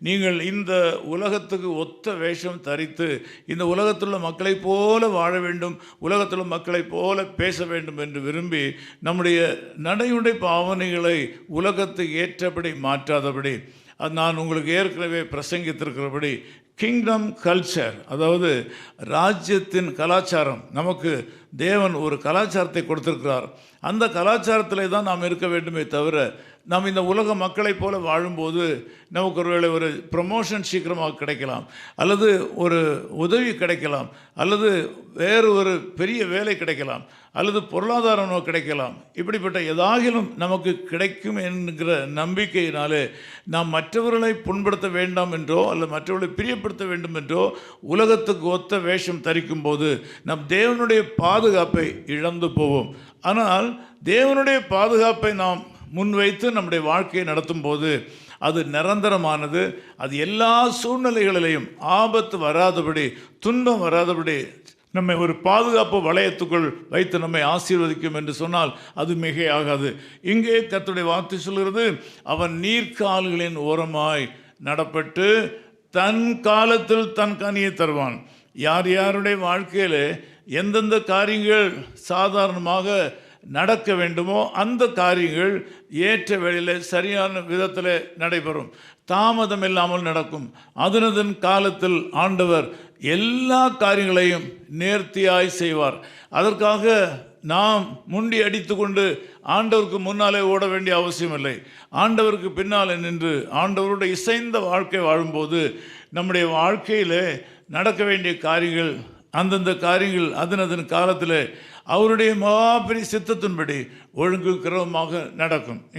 நீங்கள் இந்த உலகத்துக்கு ஒத்த வேஷம் தரித்து இந்த உலகத்தில் உள்ள மக்களைப் போல வாழ வேண்டும், உலகத்தில் உள்ள மக்களைப் போல பேச வேண்டும் என்று விரும்பி நம்முடைய நடைமுறை பாவனைகளை உலகத்துக்கு ஏற்றபடி மாற்றாதபடி, அது நான் உங்களுக்கு ஏற்கனவே பிரசங்கித்திருக்கிறபடி கிங்டம் கல்ச்சர், அதாவது ராஜ்யத்தின் கலாச்சாரம். நமக்கு தேவன் ஒரு கலாச்சாரத்தை கொடுத்திருக்கிறார். அந்த கலாச்சாரத்திலே தான் நாம் இருக்க வேண்டுமே தவிர, நாம் இந்த உலக மக்களைப் போல வாழும்போது நமக்கு ஒருவேளை ஒரு ப்ரமோஷன் சீக்கிரமாக கிடைக்கலாம், அல்லது ஒரு உதவி கிடைக்கலாம், அல்லது வேறு ஒரு பெரிய வேலை கிடைக்கலாம், அல்லது பொருளாதாரம் கிடைக்கலாம். இப்படிப்பட்ட ஏதாகிலும் நமக்கு கிடைக்கும் என்கிற நம்பிக்கையினாலே நாம் மற்றவர்களை புண்படுத்த வேண்டாம் என்றோ அல்லது மற்றவர்களை பிரியப்படுத்த வேண்டும் என்றோ உலகத்துக்கு ஒத்த வேஷம் தரிக்கும் போது நம் தேவனுடைய பாதுகாப்பை இழந்து போவோம். ஆனால் தேவனுடைய பாதுகாப்பை நாம் முன்வைத்து நம்முடைய வாழ்க்கையை நடத்தும் போது அது நிரந்தரமானது. அது எல்லா சூழ்நிலைகளிலையும் ஆபத்து வராதபடி, துன்பம் வராதபடி நம்மை ஒரு பாதுகாப்பு வளையத்துக்குள் வைத்து நம்மை ஆசீர்வதிக்கும் என்று சொன்னால் அது மிகையாகாது. இங்கே கர்த்தருடைய வார்த்தை சொல்கிறது, அவன் நீர்க்கால்களின் ஓரமாய் நடப்பட்டு தன் காலத்தில் தன் கனியை தருவான். யார் யாருடைய வாழ்க்கையில் எந்தெந்த காரியங்கள் சாதாரணமாக நடக்க வேண்டுமோ அந்த காரியங்கள் ஏற்ற வேளையில் சரியான விதத்தில் நடைபெறும், தாமதம் இல்லாமல் நடக்கும். அதனதன் காலத்தில் ஆண்டவர் எல்லா காரியங்களையும் நேர்த்தியாய் செய்வார். அதற்காக நாம் முண்டி அடித்து கொண்டு ஆண்டவருக்கு முன்னாலே ஓட வேண்டிய அவசியம் இல்லை. ஆண்டவருக்கு பின்னாலே நின்று ஆண்டவரோட இசைந்த வாழ்க்கை வாழும்போது நம்முடைய வாழ்க்கையில் நடக்க வேண்டிய காரியங்கள், அந்தந்த காரியங்கள் அதனதன் காலத்தில் அவருடைய மகாபெரிய சித்தத்தின்படி ஒழுங்கு கிரமமாக நடக்கும்.